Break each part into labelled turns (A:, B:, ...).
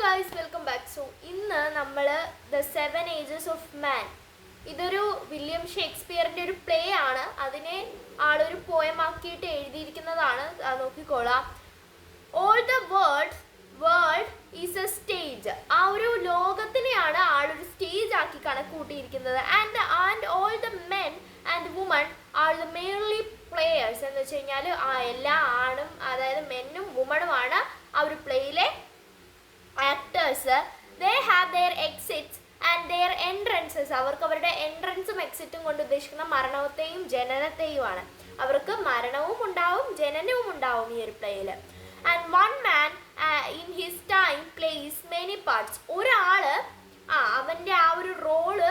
A: Guys, welcome back. So ഇന്ന് നമ്മൾ the 7 Ages of Man, ഇതൊരു വില്യം ഷേക്സ്പിയറിൻ്റെ ഒരു പ്ലേ ആണ്. അതിനെ ആളൊരു പോയമാക്കിയിട്ട് എഴുതിയിരിക്കുന്നതാണ്. നോക്കിക്കോളാം. All the world is a stage. ആ ഒരു ലോകത്തിനെയാണ് ആളൊരു സ്റ്റേജ് ആക്കി കണക്കൂട്ടിയിരിക്കുന്നത്. And all the men and woman are the mainly players. എന്ന് വെച്ച് കഴിഞ്ഞാൽ എല്ലാ ആണും, അതായത് മെന്നും വുമണുമാണ് ആ ഒരു പ്ലേയിലെ actors. They have their exits and their entrances. അവർക്ക് അവരുടെ എൻട്രൻസും എക്സിറ്റും കൊണ്ട് ഉദ്ദേശിക്കുന്ന മരണത്തെയും ജനനത്തെയുമാണ്. അവർക്ക് മരണവും ഉണ്ടാവും ജനനവും ഉണ്ടാവും ഈ ഒരു പ്ലേയിൽ. And one man in his time plays many parts. ഒരാള് അവൻ്റെ ആ ഒരു റോള്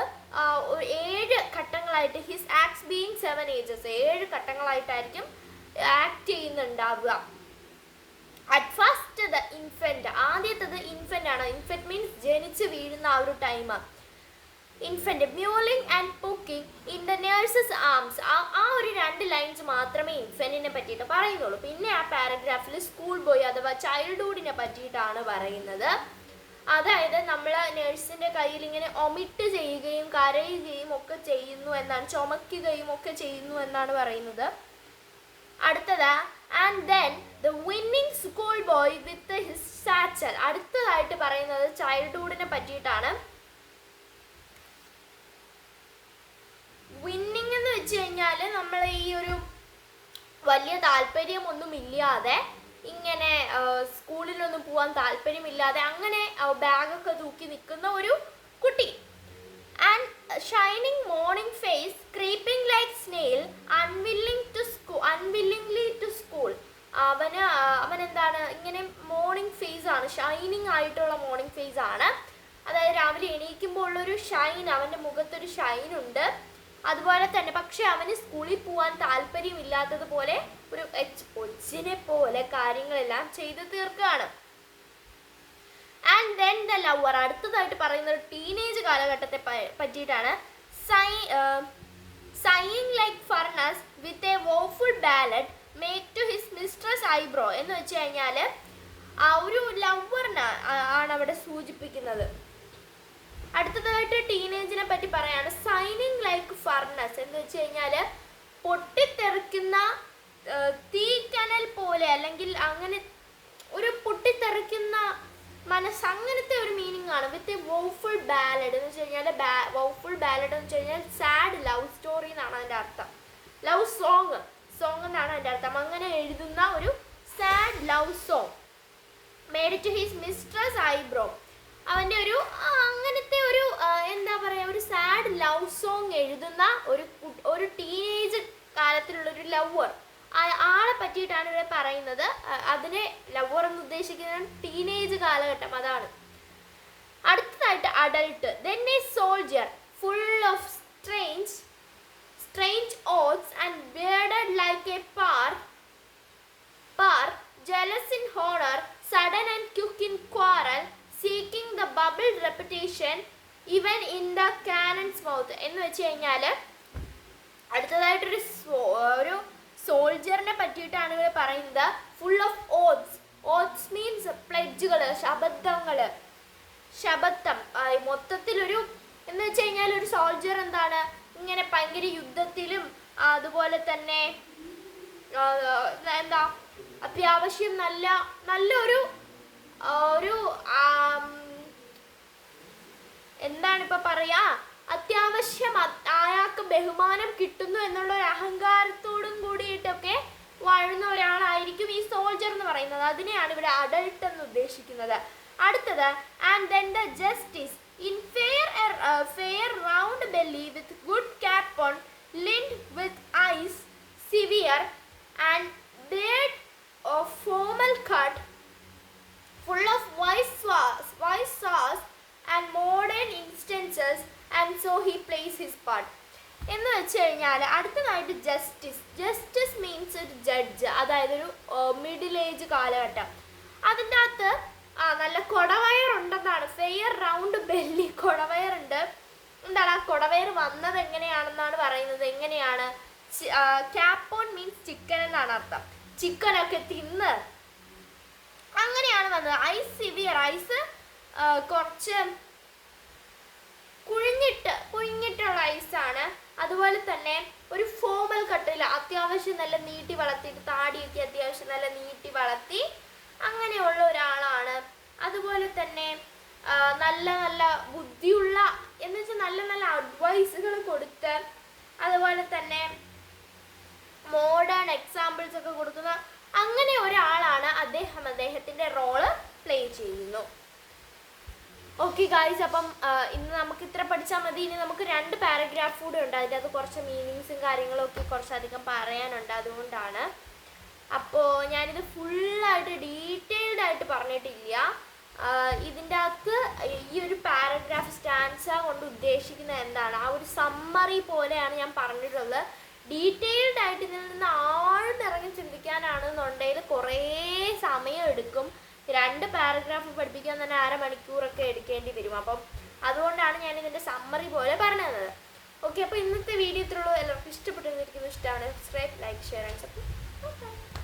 A: 7 ഘട്ടങ്ങളായിട്ട്, ഹിസ് ആക്ട്സ് ബീയിങ് 7 ages, 7 ഘട്ടങ്ങളായിട്ടായിരിക്കും ആക്ട് ചെയ്യുന്നുണ്ടാവുക. അറ്റ് ഫസ്റ്റ് ദ ഇൻഫൻറ്റ്, ആദ്യത്തത് ഇൻഫൻ്റ് ആണ്. ഇൻഫൻറ്റ് മീൻസ് ജനിച്ച് വീഴുന്ന ആ ഒരു time. Infant mewling and puking in the nurse's arms. ആ ഒരു 2 ലൈൻസ് മാത്രമേ ഇൻഫൻറ്റിനെ പറ്റിയിട്ട് പറയുന്നുള്ളൂ. പിന്നെ ആ പാരഗ്രാഫിൽ സ്കൂൾ ബോയ് അഥവാ ചൈൽഡ്ഹുഡിനെ പറ്റിയിട്ടാണ് പറയുന്നത്. അതായത് നമ്മൾ നേഴ്സിൻ്റെ കയ്യിൽ ഇങ്ങനെ ഒമിറ്റ് ചെയ്യുകയും കരയുകയും ഒക്കെ ചെയ്യുന്നു എന്നാണ്, ചുമക്കുകയും ഒക്കെ ചെയ്യുന്നു എന്നാണ് പറയുന്നത്. അടുത്തത് and then the whining school boy with his satchel. അടുത്തതായിട്ട് പറയുന്നത് ചൈൽഡ്ഹുഡിനെ പറ്റിയിട്ടാണ്. വിന്നിങ് എന്ന് വെച്ച് കഴിഞ്ഞാൽ നമ്മൾ ഈ ഒരു വലിയ താല്പര്യമൊന്നും ഇല്ലാതെ, ഇങ്ങനെ സ്കൂളിലൊന്നും പോകാൻ താല്പര്യമില്ലാതെ അങ്ങനെ ബാഗൊക്കെ തൂക്കി നിൽക്കുന്ന ഒരു കുട്ടി. And shining morning face creeping like snail unwillingly to school. അവനെന്താണ്, ഇങ്ങനെ മോർണിംഗ് ഫേസ് ആണ്, ഷൈനിങ് ആയിട്ടുള്ള മോർണിംഗ് ഫേസ് ആണ്. അതായത് രാവിലെ എണീക്കുമ്പോൾ ഉള്ളൊരു ഷൈൻ, അവൻ്റെ മുഖത്തൊരു ഷൈൻ ഉണ്ട്. അതുപോലെ തന്നെ പക്ഷെ അവന് സ്കൂളിൽ പോകാൻ താല്പര്യമില്ലാത്തതുപോലെ ഒരു ഒച്ചിനെ പോലെ കാര്യങ്ങളെല്ലാം ചെയ്തു തീർക്കുകയാണ്. And then the lover. അടുത്തതായിട്ട് പറയുന്നത് ടീനേജ് കാലഘട്ടത്തെ പറ്റിയിട്ടാണ്. Sighing like furnace with a woeful ballad make to his mistress eyebrow. എന്ന് വെച്ച് കഴിഞ്ഞാൽ ആ ഒരു ലവറിനെ ആണ് അവിടെ സൂചിപ്പിക്കുന്നത്. അടുത്തതായിട്ട് ടീനേജിനെ പറ്റി പറയാണ്. സൈനിങ് ലൈക്ക് ഫർണസ് എന്ന് വെച്ച് കഴിഞ്ഞാൽ പൊട്ടിത്തെറിക്കുന്ന തീക്കനൽ പോലെ, അല്ലെങ്കിൽ അങ്ങനെ ഒരു പൊട്ടിത്തെറിക്കുന്ന മനസ്സ്, അങ്ങനത്തെ ഒരു മീനിങ് ആണ്. വിത്ത് എ വോഫുൾ ബാലഡ് എന്ന് വെച്ച് കഴിഞ്ഞാൽ വോഫുൾ ബാലഡ് എന്ന് വെച്ച് കഴിഞ്ഞാൽ സാഡ് ലവ് സ്റ്റോറി എന്നാണ് അതിൻ്റെ അർത്ഥം. ലവ് സോങ് എന്നാണ് അതിൻ്റെ അർത്ഥം. അങ്ങനെ എഴുതുന്ന ഒരു sad love song. Made to his mistress eyebrow. അവൻ്റെ ഒരു അങ്ങനത്തെ ഒരു എന്താ പറയുക, ഒരു സാഡ് ലവ് സോങ് എഴുതുന്ന ഒരു ടീനേജ് കാലത്തിലുള്ളൊരു ലവർ, ആളെ പറ്റിയിട്ടാണ് ഇവിടെ പറയുന്നത്. അതിനെ ലവർ എന്ന് ഉദ്ദേശിക്കുന്നത് ടീനേജ് കാലഘട്ടം, അതാണ്. അടുത്തതായിട്ട് adult. Then A soldier full of strange oaths and bearded like a par, jealous in honor, sudden and quick in quarrel, seeking the bubbled reputation even in the cannon's mouth. എന്ന് വെച്ച് കഴിഞ്ഞാൽ അടുത്തതായിട്ടൊരു സോൾജറിനെ പറ്റിയിട്ടാണ് ഇവിടെ പറയുന്നത്. Full of oaths means പ്ലെഡ്ജുകൾ, ശബദം. മൊത്തത്തിലൊരു എന്ന് വെച്ച് കഴിഞ്ഞാൽ ഒരു സോൾജർ എന്താണ്, ഇങ്ങനെ ഭയങ്കര യുദ്ധത്തിലും അതുപോലെ തന്നെ എന്താ അത്യാവശ്യം നല്ലൊരു എന്താണിപ്പോൾ പറയുക, അത്യാവശ്യം അയാൾക്ക് ബഹുമാനം കിട്ടുന്നു എന്നുള്ള ഒരു അഹങ്കാരത്തോടും കൂടിയിട്ടൊക്കെ വാഴുന്ന ഒരാളായിരിക്കും ഈ സോൾജർ എന്ന് പറയുന്നത്. അതിനെയാണ് ഇവിടെ അഡൾട്ട് എന്ന് ഉദ്ദേശിക്കുന്നത്. അടുത്തത് and then the justice in fair round belly with good cap on, lined with eyes severe and beard of formal cut, full of wise saws and modern instances, and so he plays his part. എന്ന് വെച്ച് കഴിഞ്ഞാൽ അടുത്തതായിട്ട് justice means ഒരു judge, അതായത് ഒരു middle age കാലഘട്ടം. അതിൻ്റെ അകത്ത് നല്ല കൊടവയറുണ്ടെന്നാണ്. ഫെയർ റൗണ്ട് ബെല്ലി, കൊടവയറുണ്ട്. എന്താണ് ആ കൊടവയർ വന്നത് എങ്ങനെയാണെന്നാണ് പറയുന്നത്. എങ്ങനെയാണ്, ക്യാപ്പോൺ മീൻസ് ചിക്കൻ എന്നാണ് അർത്ഥം. ചിക്കനൊക്കെ തിന്ന് അങ്ങനെയാണ് വന്നത്. ഐസ് സിവിയർ, ഐസ് കുറച്ച് കുഴിഞ്ഞിട്ടുള്ള ഐസാണ്. അതുപോലെ തന്നെ ഒരു ഫോമൽ കട്ടിൽ, അത്യാവശ്യം നല്ല നീട്ടി വളർത്തിയിട്ട് താടിയൊക്കെ അത്യാവശ്യം നല്ല നീട്ടി വളർത്തി അങ്ങനെയുള്ള ഒരാളാണ്. അതുപോലെ തന്നെ നല്ല നല്ല ബുദ്ധിയുള്ള എന്ന് വെച്ചാൽ നല്ല നല്ല അഡ്വൈസുകൾ കൊടുത്ത്, അതുപോലെ തന്നെ മോഡേൺ എക്സാമ്പിൾസ് ഒക്കെ കൊടുക്കുന്ന അങ്ങനെ ഒരാളാണ് അദ്ദേഹം. അദ്ദേഹത്തിൻ്റെ റോള് പ്ലേ ചെയ്യുന്നു. ഓക്കെ ഗായ്സ്, അപ്പം ഇന്ന് നമുക്ക് ഇത്ര പഠിച്ചാൽ മതി. ഇനി നമുക്ക് 2 പാരഗ്രാഫ് കൂടെ ഉണ്ട്. അതിൻ്റെ അത് കുറച്ച് മീനിങ്സും കാര്യങ്ങളും ഒക്കെ കുറച്ചധികം പറയാനുണ്ട്. അതുകൊണ്ടാണ്. അപ്പോൾ ഞാനിത് ഫുള്ളായിട്ട് ഡീറ്റെയിൽഡ് ആയിട്ട് പറഞ്ഞിട്ടില്ല. ഇതിൻ്റെ അകത്ത് ഈ ഒരു പാരഗ്രാഫ് സ്റ്റാൻസ കൊണ്ട് ഉദ്ദേശിക്കുന്നത് എന്താണ്, ആ ഒരു സമ്മറി പോലെയാണ് ഞാൻ പറഞ്ഞിട്ടുള്ളത്. ഡീറ്റെയിൽഡ് ആയിട്ട് ഇതിൽ നിന്ന് ആഴ്ന്നിറങ്ങി ചിന്തിക്കാനാണെന്നുണ്ടെങ്കിൽ കുറേ സമയം എടുക്കും. 2 പാരഗ്രാഫ് പഠിപ്പിക്കാൻ തന്നെ 1/2 മണിക്കൂറൊക്കെ എടുക്കേണ്ടി വരും. അപ്പം അതുകൊണ്ടാണ് ഞാൻ ഇതിൻ്റെ സമ്മറി പോലെ പറഞ്ഞു തന്നത്. ഓക്കെ, അപ്പോൾ ഇന്നത്തെ വീഡിയോ ഇത്രയുള്ളൂ. എല്ലാവർക്കും ഇഷ്ടപ്പെട്ടിരിക്കുന്നു. ഇഷ്ടമാണ് subscribe, like, share and subscribe.